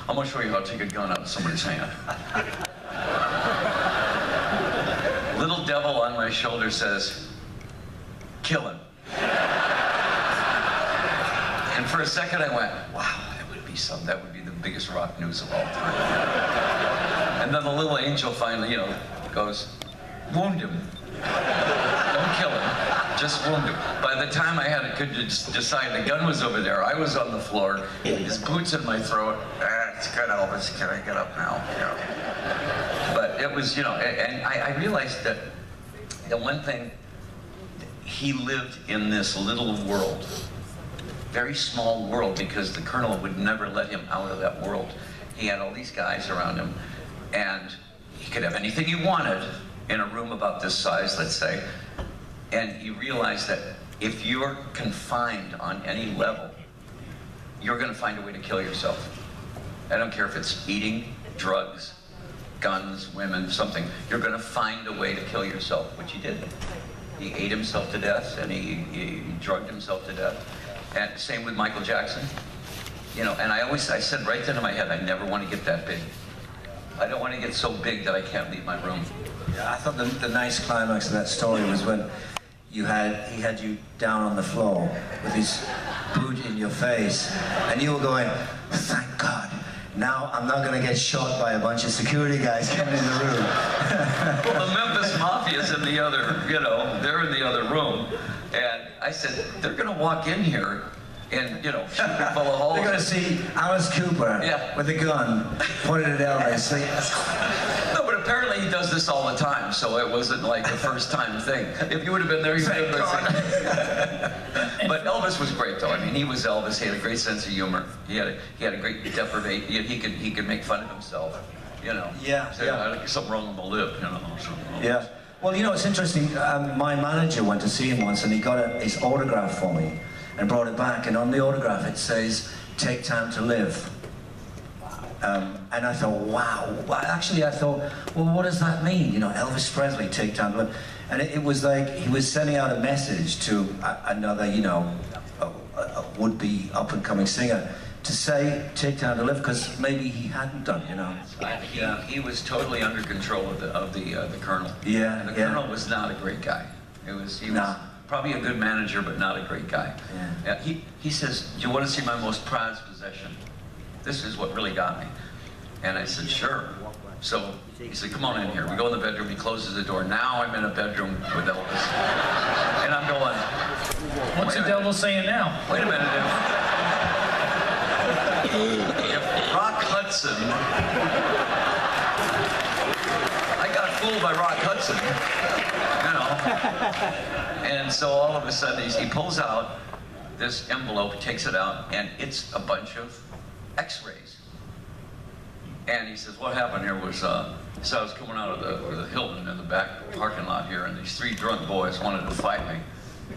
I'm gonna show you how to take a gun out of somebody's hand. Little devil on my shoulder says, kill him. And for a second I went, wow, that would be the biggest rock news of all time. And then the little angel finally, goes, wound him. Don't kill him, just wound him. By the time I could decide the gun was over there, I was on the floor, his boots in my throat. It's good, Elvis, can I get up now? But it was, and I realized that the one thing, he lived in this little world. Very small world, because the colonel would never let him out of that world. He had all these guys around him, and he could have anything he wanted in a room about this size, let's say, and he realized that if you're confined on any level, you're going to find a way to kill yourself. I don't care if it's eating, drugs, guns, women, something. You're going to find a way to kill yourself, which he did. He ate himself to death, and he drugged himself to death. And same with Michael Jackson. And I said right then in my head, I never want to get that big. I don't want to get so big that I can't leave my room. Yeah, I thought the nice climax of that story was when he had you down on the floor with his boot in your face, and you were going, thank God, now I'm not going to get shot by a bunch of security guys coming in the room. Well, the Memphis Mafia's in the other, they're in the other room. And I said, they're going to walk in here and, shoot me full of holes. They're going to see Alice Cooper with a gun pointed at Elvis. No, but apparently he does this all the time, so it wasn't like a first-time thing. If you would have been there, you would have been. But Elvis was great, though. I mean, he was Elvis. He had a great sense of humor. He had a great deprivation. He could make fun of himself. Yeah. Something wrong with my lip. Yeah. Well, it's interesting. My manager went to see him once, and he got his autograph for me and brought it back. And on the autograph, it says, "Take time to live." And I thought, wow. Actually, I thought, well, what does that mean? Elvis Presley, take time to live. And it was like he was sending out a message to another, a would-be up-and-coming singer to say, take time to live, because maybe he hadn't done, He was totally under control of the colonel. Yeah. And the colonel was not a great guy. He was probably a good manager, but not a great guy. Yeah. He says, do you want to see my most prized possession? This is what really got me. And I said, sure. So he said, come on in here. We go in the bedroom. He closes the door. Now I'm in a bedroom with Elvis. And I'm going, what's the devil saying now? Wait a minute. If Rock Hudson, I got fooled by Rock Hudson, And so all of a sudden he pulls out this envelope, takes it out, and it's a bunch of x-rays. And he says, what happened here was, so I was coming out of the Hilton in the back parking lot here, and these three drunk boys wanted to fight me.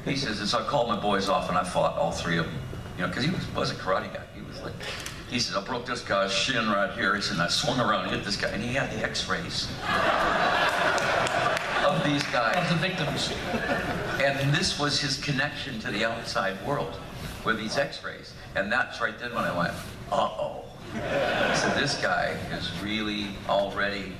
He says, and so I called my boys off, and I fought all three of them. Because he was a karate guy. He said, I broke this guy's shin right here. He said, and I swung around and hit this guy. And he had the x-rays of these guys. Of the victims. And this was his connection to the outside world, with these x-rays. And that's right then when I went, uh-oh. So this guy is really already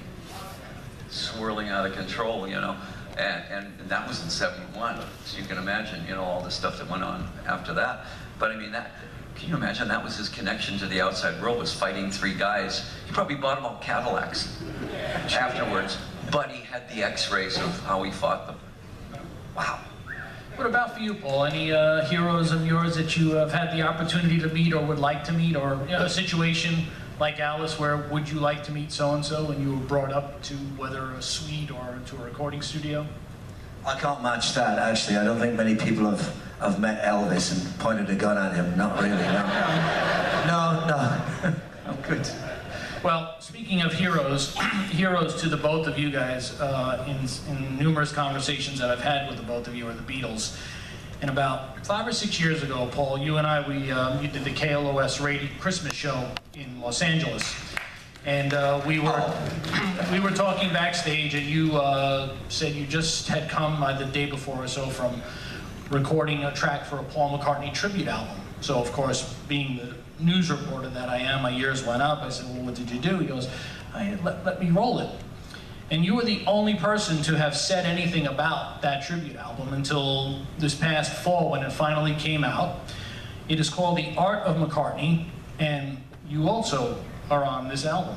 swirling out of control, And that was in '71. So you can imagine, all the stuff that went on after that. But I mean, can you imagine that was his connection to the outside world, was fighting three guys. He probably bought them all Cadillacs afterwards, but he had the x-rays of how he fought them. Wow. What about for you, Paul? Any heroes of yours that you have had the opportunity to meet or would like to meet, or a situation like Alice where would you like to meet so-and-so and you were brought up to whether a suite or to a recording studio? I can't match that, actually. I don't think many people have met Elvis and pointed a gun at him. Not really, no. No. Oh, good. Well, speaking of heroes, heroes to the both of you guys, in numerous conversations that I've had with the both of you are the Beatles. And about 5 or 6 years ago, Paul, you and I, you did the KLOS radio Christmas show in Los Angeles. And we were talking backstage, and you said you just had come the day before or so from recording a track for a Paul McCartney tribute album. So, of course, being the news reporter that I am, my years went up. I said, well, what did you do? He goes, let me roll it. And you were the only person to have said anything about that tribute album until this past fall when it finally came out. It is called The Art of McCartney, and you also are on this album.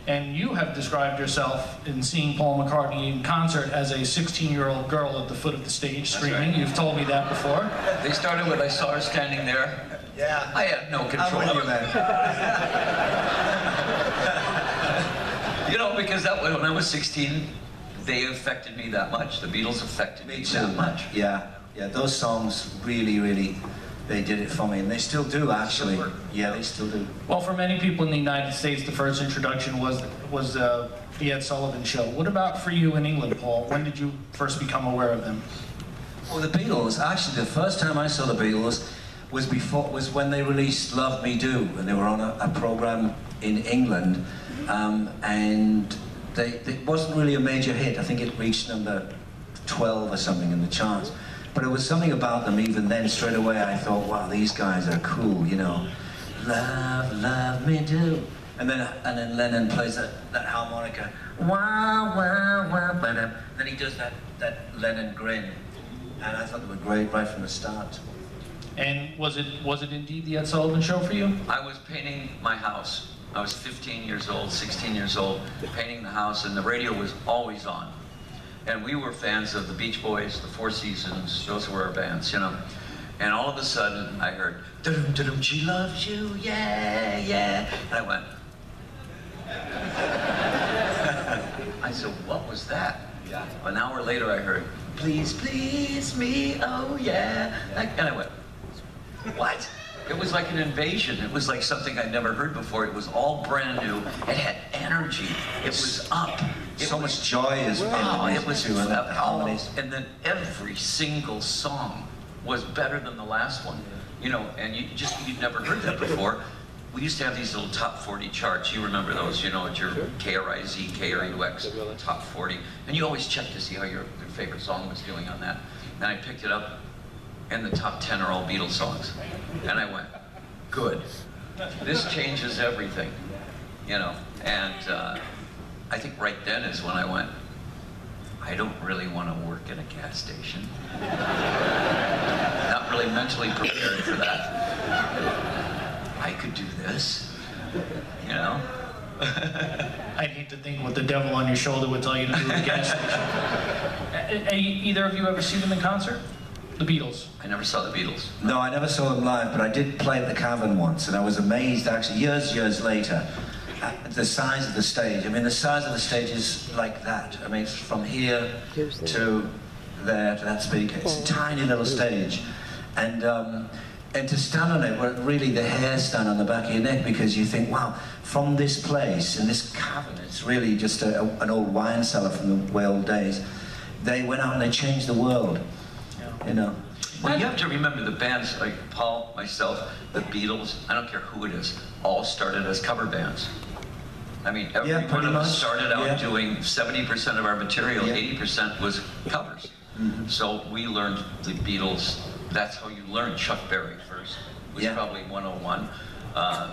And you have described yourself in seeing Paul McCartney in concert as a 16-year-old girl at the foot of the stage screaming. Right. You've told me that before. They started with I saw her standing there. Yeah. I had no control of that. You know, because that when I was 16, they affected me that much. The Beatles affected me that much. Yeah, yeah. Those songs really, really, they did it for me, and they still do, actually. Yeah, they still do. Well, for many people in the United States, the first introduction was the Ed Sullivan Show. What about for you in England, Paul? When did you first become aware of them? Well, the Beatles, actually, the first time I saw the Beatles was when they released Love Me Do, and they were on a program in England, and it wasn't really a major hit. I think it reached number 12 or something in the charts. But it was something about them even then, straight away I thought, wow, these guys are cool, you know. Love, love me do. And then Lennon plays that harmonica. Wah, wah, wah, ba-da. Then he does that Lennon grin. And I thought they were great right from the start. And was it indeed the Ed Sullivan Show for you? I was painting my house. I was 15 years old, 16 years old, painting the house, and the radio was always on. And we were fans of the Beach Boys, the Four Seasons, those were our bands, you know. And all of a sudden, I heard, da-dum, da-dum, she loves you, yeah, yeah. And I went, I said, what was that? Yeah. An hour later, I heard, please, please me, oh yeah. And I went, what? It was like an invasion. It was like something I'd never heard before. It was all brand new. It had energy. It was up. So much joy is in it. It was harmonies. And then every single song was better than the last one. You know, and you'd never heard that before. We used to have these little top 40 charts. You remember those, you know, at your KRIZ, KRUX, top 40. And you always check to see how your favorite song was doing on that. And I picked it up, and the top 10 are all Beatles songs. And I went, good. This changes everything, you know. And I think right then is when I went, I don't really want to work at a gas station. Not really mentally prepared for that. I could do this, you know. I'd hate to think what the devil on your shoulder would tell you to do at a gas station. Either of you ever seen them in concert? The Beatles. I never saw the Beatles. No, I never saw them live, but I did play at the Cavern once, and I was amazed, actually, years later, at the size of the stage. I mean, the size of the stage is like that. I mean, it's from here to there, to that speaker. It's a tiny little stage. And to stand on it, where really the hair stand on the back of your neck, because you think, wow, from this place, in this cavern, it's really just an old wine cellar from the way old days. They went out and they changed the world. You know. Well, you have to remember the bands like Paul, myself, the Beatles, I don't care who it is, all started as cover bands. I mean, every one of us started out doing 70% of our material, 80% was covers. Mm-hmm. So we learned the Beatles, that's how you learned Chuck Berry first, was probably 101.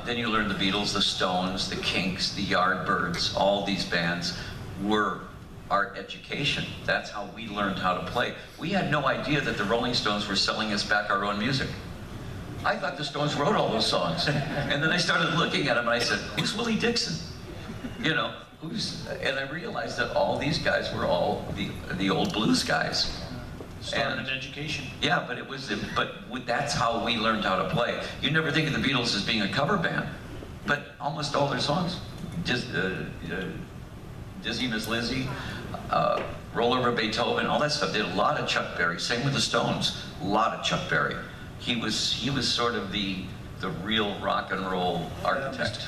Then you learned the Beatles, the Stones, the Kinks, the Yardbirds, all these bands were our education. That's how we learned how to play. We had no idea that the Rolling Stones were selling us back our own music. I thought the Stones wrote all those songs. And then I started looking at them and I said, who's Willie Dixon? You know, and I realized that all these guys were all the old blues guys. Started education. Yeah, but that's how we learned how to play. You never think of the Beatles as being a cover band, but almost all their songs, just Dizzy Miss Lizzy, Roll Over Beethoven, all that stuff. They did a lot of Chuck Berry. Same with the Stones, a lot of Chuck Berry. He was sort of the real rock and roll architect.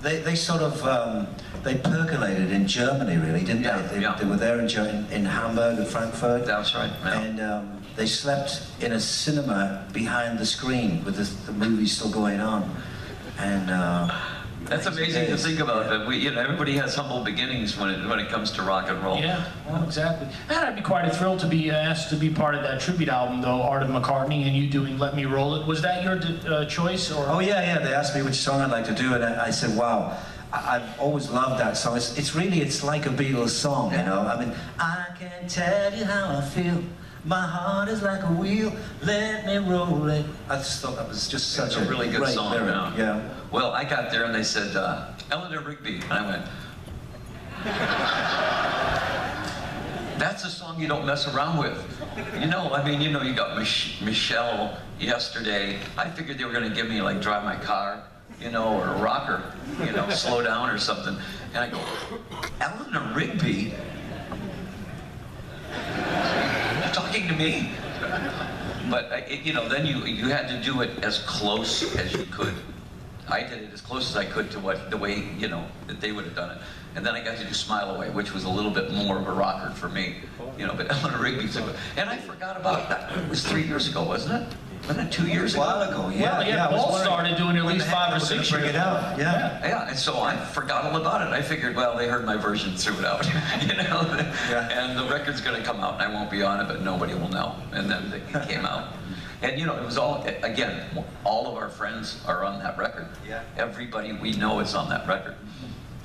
They sort of they percolated in Germany, really, didn't they? They were there in Hamburg and Frankfurt. That's right. Yeah. And they slept in a cinema behind the screen with the movie still going on. And That's amazing to think about. That everybody has humble beginnings when it comes to rock and roll. Yeah, well, exactly. And I'd be quite a thrill to be asked to be part of that tribute album, though, Art of McCartney, and you doing "Let Me Roll It." Was that your choice, or? Oh yeah. They asked me which song I'd like to do, and I said, wow. I've always loved that song. It's like a Beatles song, you know. I mean, I can't tell you how I feel. My heart is like a wheel. Let me roll it. I just thought that was just such a really good song. Yeah. Well, I got there and they said Eleanor Rigby, and I went. That's a song you don't mess around with. You know, I mean, you got Michelle Yesterday. I figured they were going to give me like Drive My Car, or a rocker, Slow Down or something. And I go, Eleanor Rigby? You're talking to me? But, then you had to do it as close as you could. I did it as close as I could to the way, that they would have done it. And then I got to do Smile Away, which was a little bit more of a rocker for me. But Eleanor Rigby's and I forgot about that. It was 3 years ago, wasn't it? Wasn't it 2 years ago? A while ago, yeah. Well, yeah, Paul started doing it at least 5 or 6 years ago. Yeah, and so I forgot all about it. I figured, well, they heard my version, threw it out, and the record's going to come out, and I won't be on it, but nobody will know. And then it came out. And it was all, again, all of our friends are on that record. Yeah. Everybody we know is on that record.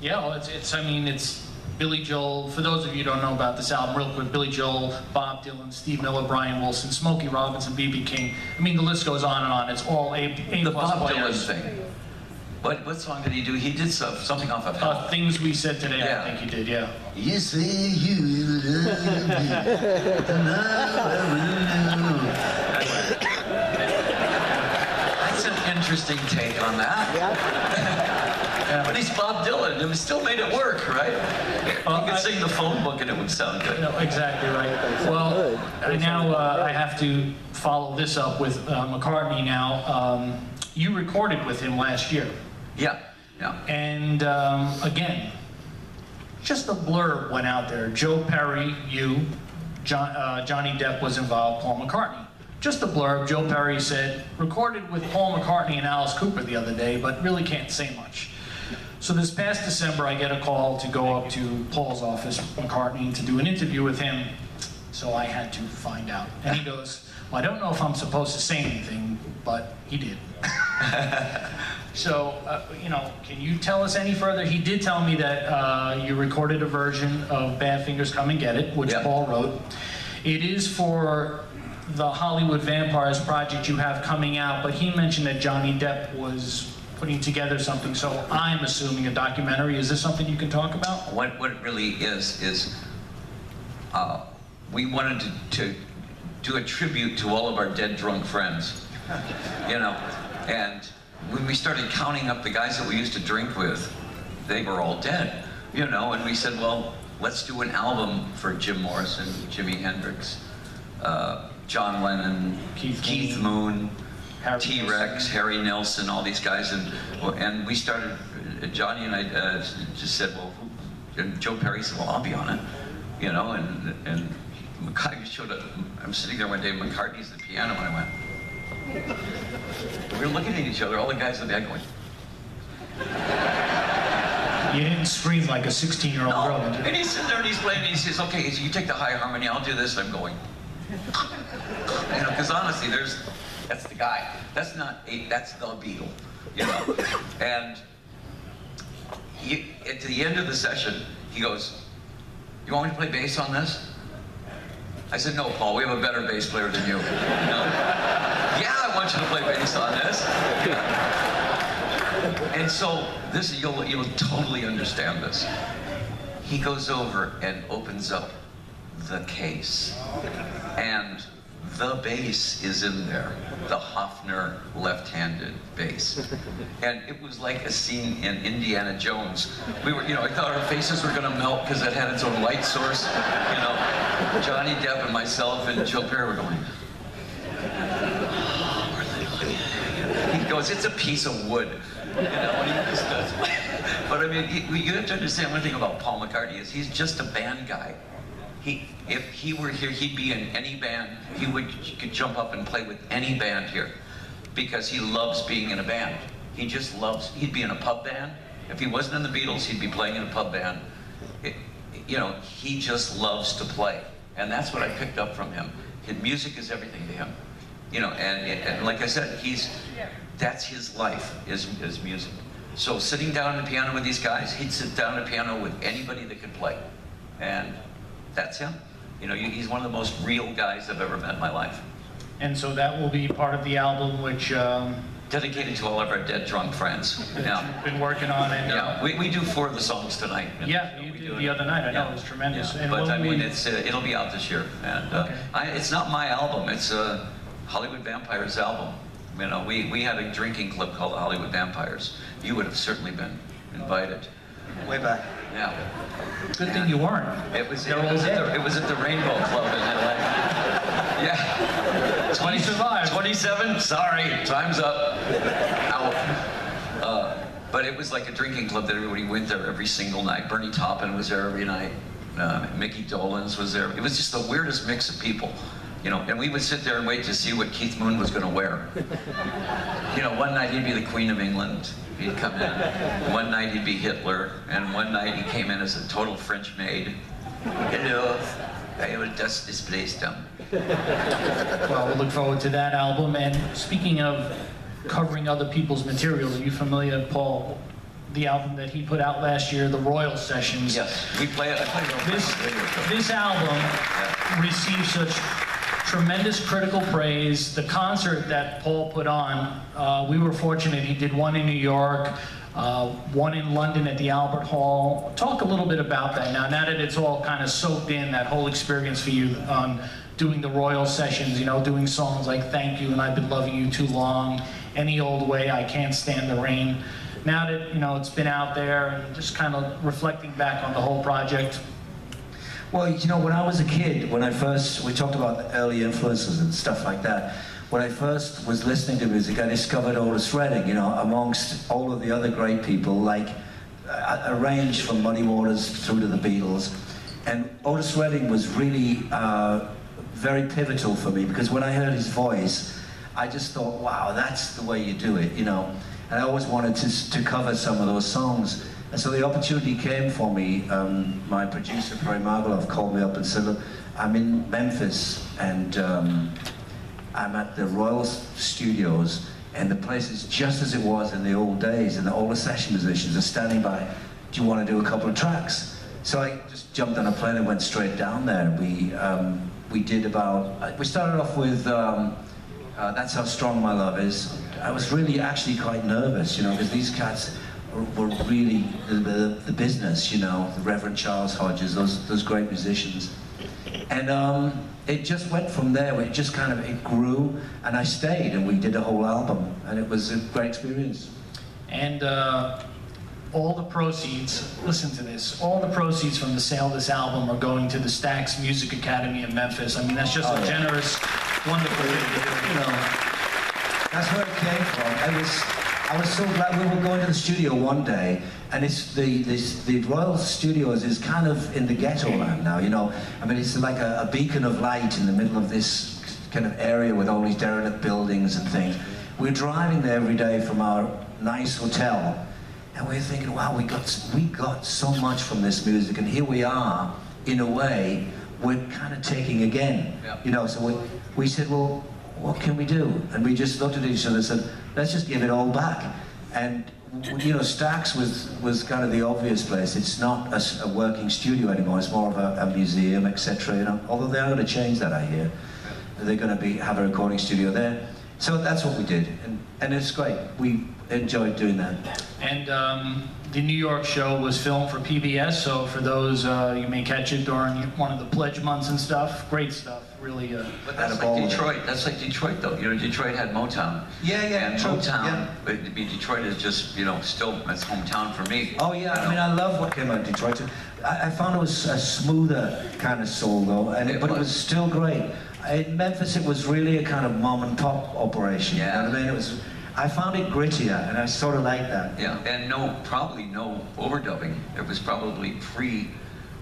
Yeah, well, it's Billy Joel. For those of you who don't know about this album, real quick, Billy Joel, Bob Dylan, Steve Miller, Brian Wilson, Smokey Robinson, B.B. King. I mean, the list goes on and on. It's all A+ The Bob players. Dylan thing. What song did he do? He did something off of Hell. Things We Said Today, Yeah. I think he did, yeah. You say you love me, and I never knew. That's an interesting take on that. But he's Bob Dylan, and still made it work, right? You could sing the phone book and it would sound good. No, exactly right. Well, now I have to follow this up with McCartney now. You recorded with him last year. Yeah. And again, just a blurb went out there. Joe Perry, you, Johnny Depp was involved, Paul McCartney. Just a blurb. Joe Perry said, recorded with Paul McCartney and Alice Cooper the other day, but really can't say much. So this past December, I get a call to go up to Paul's office, McCartney, to do an interview with him. So I had to find out. And he goes, well, I don't know if I'm supposed to say anything, but he did. So, can you tell us any further? He did tell me that you recorded a version of Bad Fingers Come and Get It, which Paul wrote. It is for the Hollywood Vampires project you have coming out, but he mentioned that Johnny Depp was putting together something, so I'm assuming a documentary. Is this something you can talk about? What it really is we wanted to do a tribute to all of our dead drunk friends, and when we started counting up the guys that we used to drink with, they were all dead, and we said, well, let's do an album for Jim Morrison, Jimi Hendrix, John Lennon, Keith Moon, T-Rex, Harry Nilsson, all these guys, and we started, Johnny and I just said, well, and Joe Perry said, well, I'll be on it, and McCartney showed up. I'm sitting there one day, McCartney's at the piano, and I went, we were looking at each other, all the guys in the band going. You didn't scream like a 16-year-old girl. And he's sitting there and he's playing, and he says, okay, so you take the high harmony, I'll do this, and I'm going. Because honestly, that's the guy. That's the Beatle, And at the end of the session, he goes, you want me to play bass on this? I said, no, Paul, we have a better bass player than you. Yeah, I want you to play bass on this. And so you'll totally understand this. He goes over and opens up the case, and the bass is in there, the Hofner left-handed bass. And it was like a scene in Indiana Jones. We were, I thought our faces were gonna melt because it had its own light source. Johnny Depp and myself and Joe Perry were going, he goes, it's a piece of wood. And he just does. But I mean, you have to understand one thing about Paul McCartney is he's just a band guy. If he were here, he'd be in any band. He could jump up and play with any band here because he loves being in a band. He just loves, he'd be in a pub band. If he wasn't in the Beatles, he'd be playing in a pub band. You know, he just loves to play. And that's what I picked up from him. His music is everything to him. You know, and like I said, that's his life, is music. So sitting down at the piano with these guys, he'd sit down at the piano with anybody that could play. And that's him. You know, he's one of the most real guys I've ever met in my life. And so that will be part of the album, which... dedicated to all of our dead drunk friends. Yeah. You've been working on it. Yeah, we do 4 of the songs tonight. Yeah, you did the other night. I know, it was tremendous. Yeah. And but I mean, it'll be out this year. And okay. It's not my album, it's Hollywood Vampires' album. You know, we had a drinking club called the Hollywood Vampires. You would have certainly been invited. Way back. Yeah. Good thing you weren't. It was at the Rainbow Club in LA. Yeah. 20 survived. 27? Sorry, time's up. Ow. But it was like a drinking club that everybody went there every single night. Bernie Taupin was there every night. Mickey Dolenz was there. It was just the weirdest mix of people. You know, and we would sit there and wait to see what Keith Moon was going to wear. You know, one night he'd be the Queen of England. He'd come in. One night he'd be Hitler, and one night he came in as a total French maid. Hello, I will dust this place down. Well, we'll look forward to that album. And speaking of covering other people's material, are you familiar, Paul, the album that he put out last year, the Royal Sessions? Yes, we play it. I play it. This album received such tremendous critical praise. The concert that Paul put on, we were fortunate. He did one in New York, one in London at the Albert Hall. Talk a little bit about that now that it's all kind of soaked in, that whole experience for you on doing the Royal Sessions, you know, doing songs like Thank You and I've Been Loving You Too Long, Any Old Way, I Can't Stand the Rain. Now that, you know, it's been out there and just kind of reflecting back on the whole project. Well, you know, when I was a kid, we talked about the early influences and stuff like that. When I first was listening to music, I discovered Otis Redding, you know, amongst all of the other great people, like a range from Muddy Waters through to the Beatles. And Otis Redding was really very pivotal for me, because when I heard his voice, I just thought, wow, that's the way you do it, you know. And I always wanted to cover some of those songs. And so the opportunity came for me. My producer, Perry Margolov, called me up and said, look, I'm in Memphis, and I'm at the Royal Studios, and the place is just as it was in the old days, and all the session musicians are standing by. Do you want to do a couple of tracks? So I just jumped on a plane and went straight down there. We did about, we started off with That's How Strong My Love Is. I was really actually quite nervous, you know, because these cats were really the business, you know, the Reverend Charles Hodges, those great musicians. And it just went from there. It just kind of, it grew, and I stayed, and we did a whole album, and it was a great experience. And all the proceeds, listen to this, all the proceeds from the sale of this album are going to the Stax Music Academy in Memphis. I mean, that's just a generous, wonderful thing to do. You know, that's where it came from. I was so glad. We were going to the studio one day, and it's the Royal Studios is kind of in the ghetto land now, you know. I mean, it's like a beacon of light in the middle of this kind of area with all these derelict buildings and things. We're driving there every day from our nice hotel, and we're thinking, wow, we got so much from this music, and here we are, in a way, we're kind of taking again, you know. So we said, well, what can we do? And we just looked at each other and said, let's just give it all back. And you know, Stax was kind of the obvious place. It's not a working studio anymore. It's more of a museum, etc. You know, although they are going to change that, I hear. They're going to have a recording studio there. So that's what we did, and it's great. We enjoyed doing that. And the New York show was filmed for PBS, so for those, you may catch it during one of the pledge months and stuff. Great stuff, really. But that's like Detroit. That's like Detroit, though. You know, Detroit had Motown. Yeah, and true. Motown, Detroit is just, you know, still, that's hometown for me. Oh yeah, I mean, I love what came out of Detroit. I found it was a smoother kind of soul, though, but it was still great. In Memphis, it was really a kind of mom and pop operation. Yeah. You know what I mean? I found it grittier, and I sort of liked that. Yeah, and probably no overdubbing. It was probably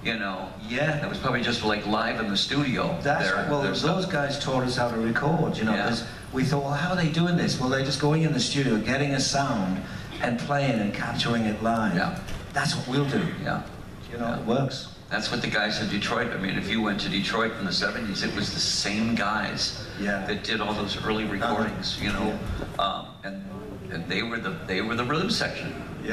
you know. Yeah. It was probably just like live in the studio. Well, those guys taught us how to record, you know, because we thought, well, how are they doing this? Well, they're just going in the studio, getting a sound, and playing and capturing it live. Yeah. That's what we'll do. Yeah. You know, it works. That's what the guys in Detroit, I mean, if you went to Detroit in the 70s, it was the same guys that did all those early recordings, you know, and they were the rhythm section. Yeah.